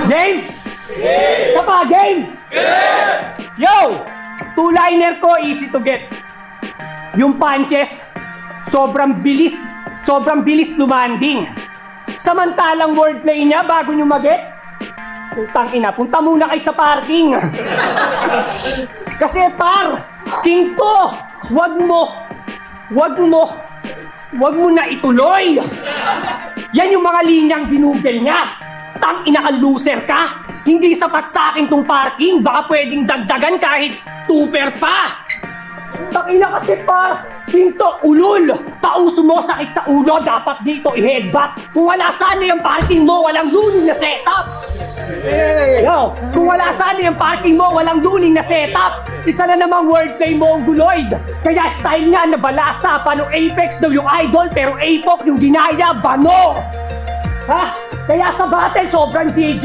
Game? Isa pa, game? Yo! Two-liner ko, easy to get. Yung punches, sobrang bilis lumanding. Samantalang wordplay niya, bago nyo magets, putang ina, punta muna kayo sa parking. Kasi par, king to, wag mo na ituloy. Yan yung mga linyang binugel niya. Tang ina ka, loser ka. Hindi sapat sa akin tong parking. Baka pwedeng dagdagan kahit tuper pa. Tang ina kasi pa. Pinto, ulul. Pauso mo, sakit sa ulo. Dapat dito i-headbutt. Kung wala sana yung parking mo, walang luning na setup. Yo, kung wala sana yung parking mo, walang luning na setup. Isa na namang wordplay mo ang guloid. Kaya style nga na balasa. Paano Apex daw yung idol, pero Apoc yung ginaya, bano. Ha? Kaya sa battle, sobrang GG.